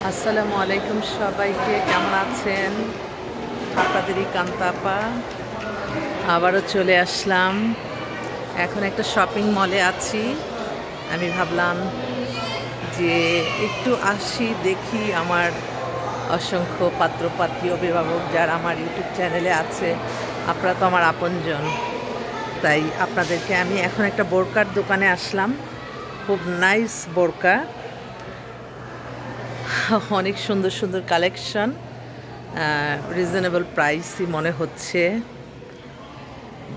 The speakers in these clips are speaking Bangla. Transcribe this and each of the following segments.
আসসালামু আলাইকুম সবাইকে, কেমন আছেন? আপনাদেরই কান্তাপা আবারও চলে আসলাম। এখন একটা শপিং মলে আছি। আমি ভাবলাম যে একটু আসি, দেখি আমার অসংখ্য পাত্রপাত্রী অভিভাবক যারা আমার ইউটিউব চ্যানেলে আছে, আপনারা তো আমার আপনজন। তাই আপনাদেরকে আমি এখন একটা বোরকার দোকানে আসলাম। খুব নাইস বোরকা, অনেক সুন্দর সুন্দর কালেকশন, রিজনেবল প্রাইসই মনে হচ্ছে।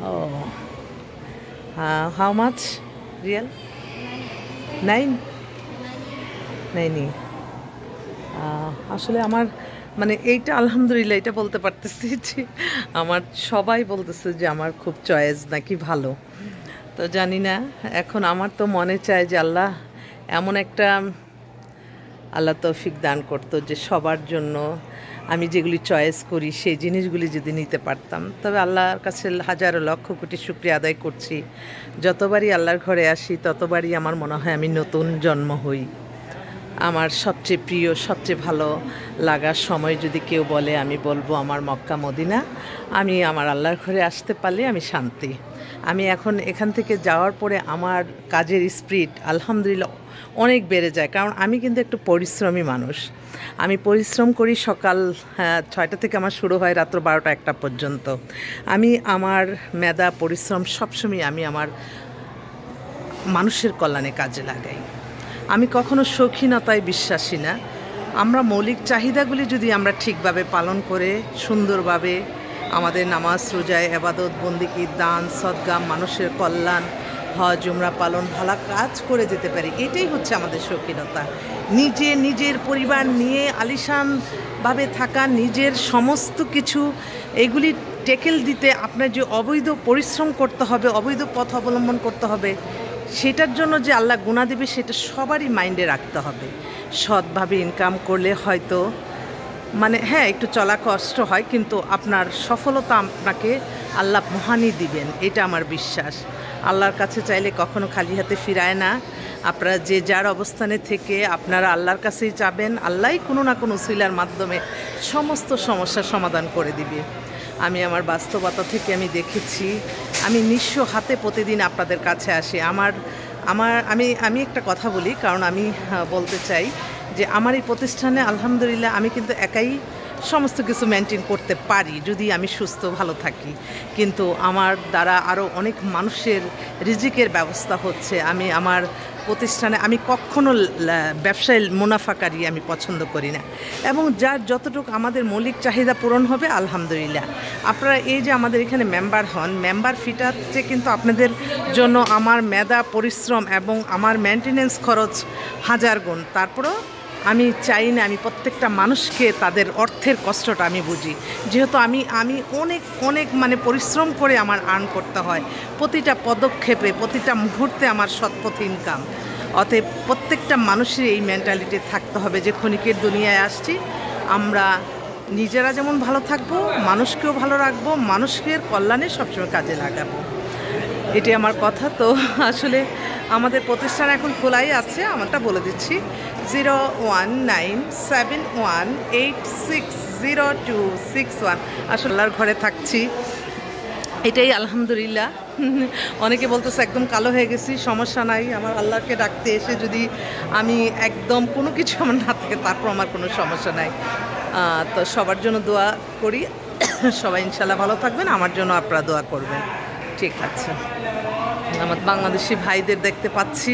ও হাউ মাচ রিয়েল? 9 আসলে আমার মানে এইটা আলহামদুলিল্লাহ এটা বলতে পারতেছি যে আমার সবাই বলতেছে যে আমার খুব চয়েস নাকি ভালো। তো জানি না, এখন আমার তো মনে চায় যে এমন একটা আল্লাহ তৌফিক দান করতো যে সবার জন্য আমি যেগুলি চয়েস করি সেই জিনিসগুলি যদি নিতে পারতাম। তবে আল্লাহর কাছে হাজারো লক্ষ কোটি শুকরিয়া আদায় করছি। যতবারই আল্লাহর ঘরে আসি ততবারই আমার মনে হয় আমি নতুন জন্ম হই। আমার সবচেয়ে প্রিয়, সবচেয়ে ভালো লাগার সময় যদি কেউ বলে, আমি বলবো আমার মক্কা মদিনা। আমি আমার আল্লাহর ঘরে আসতে পারলে আমি শান্তি। আমি এখন এখান থেকে যাওয়ার পরে আমার কাজের স্পিরিট আলহামদুলিল্লাহ অনেক বেড়ে যায়, কারণ আমি কিন্তু একটু পরিশ্রমী মানুষ। আমি পরিশ্রম করি সকাল 6টা থেকে আমার শুরু হয় রাত্র 12টা 1টা পর্যন্ত। আমি আমার মেধা পরিশ্রম সবসময় আমি আমার মানুষের কল্যাণে কাজে লাগাই। আমি কখনো শৌখিনতায় বিশ্বাসী না। আমরা মৌলিক চাহিদাগুলি যদি আমরা ঠিকভাবে পালন করে সুন্দরভাবে আমাদের নামাজ, রোজা, ইবাদত, বন্দেগী, দান, সদকা, মানুষের কল্যাণ, হজ, উমরা পালন, ভালো কাজ করে যেতে পারি, এটাই হচ্ছে আমাদের শৌখিনতা। নিজের পরিবার নিয়ে আলিশানভাবে থাকা, নিজের সমস্ত কিছু এগুলি টেকেল দিতে আপনার যে অবৈধ পরিশ্রম করতে হবে, অবৈধ পথ অবলম্বন করতে হবে, সেটার জন্য যে আল্লাহ গুনাহ দেবে সেটা সবারই মাইন্ডে রাখতে হবে। সৎভাবে ইনকাম করলে হয়তো হ্যাঁ একটু চলা কষ্ট হয়, কিন্তু আপনার সফলতা আপনাকে আল্লাহ মহানই দিবেন, এটা আমার বিশ্বাস। আল্লাহর কাছে চাইলে কখনো খালি হাতে ফিরায় না। আপনারা যে যার অবস্থানে থেকে আপনারা আল্লাহর কাছেই চাবেন, আল্লাহই কোনো না কোনো উসিলার মাধ্যমে সমস্ত সমস্যার সমাধান করে দিবে। আমি আমার বাস্তবতা থেকে আমি দেখেছি, আমি নিঃস্ব হাতে প্রতিদিন আপনাদের কাছে আসি। আমি একটা কথা বলি, কারণ আমি বলতে চাই যে আমার এই প্রতিষ্ঠানে আলহামদুলিল্লাহ আমি কিন্তু একাই সমস্ত কিছু মেনটেন করতে পারি যদি আমি সুস্থ ভালো থাকি, কিন্তু আমার দ্বারা আরও অনেক মানুষের রিজিকের ব্যবস্থা হচ্ছে। আমি আমার প্রতিষ্ঠানে আমি কখনো ব্যবসায় মুনাফাকারী আমি পছন্দ করি না, এবং যার যতটুকু আমাদের মৌলিক চাহিদা পূরণ হবে আলহামদুলিল্লাহ। আপনারা এই যে আমাদের এখানে মেম্বার হন, মেম্বার ফিটাতে কিন্তু আপনাদের জন্য আমার মেধা পরিশ্রম এবং আমার মেনটেনেন্স খরচ হাজার গুণ। তারপরেও আমি চাই না, আমি প্রত্যেকটা মানুষকে তাদের অর্থের কষ্টটা আমি বুঝি, যেহেতু আমি অনেক পরিশ্রম করে আমার আর্ন করতে হয়। প্রতিটা পদক্ষেপে, প্রতিটা মুহূর্তে আমার সৎপথ ইনকাম। অতএব প্রত্যেকটা মানুষের এই মেন্টালিটি থাকতে হবে যে ক্ষণিকের দুনিয়ায় আসছি, আমরা নিজেরা যেমন ভালো থাকবো, মানুষকেও ভালো রাখবো, মানুষের কল্যাণে সবসময় কাজে লাগাবো। এটি আমার কথা। তো আসলে আমাদের প্রতিষ্ঠান এখন খোলাই আছে, আমারটা বলে দিচ্ছি 01971860261। আসলে আল্লাহর ঘরে থাকছি, এটাই আলহামদুলিল্লাহ। অনেকে বলতেছে একদম কালো হয়ে গেছি, সমস্যা নাই। আমার আল্লাহকে ডাকতে এসে যদি আমি একদম কোনো কিছু আমার না থাকে, তারপর আমার কোনো সমস্যা নাই। তো সবার জন্য দোয়া করি, সবাই ইনশাল্লাহ ভালো থাকবেন, আমার জন্য আপনারা দোয়া করবেন। ঠিক আছে, আমার বাংলাদেশি ভাইদের দেখতে পাচ্ছি।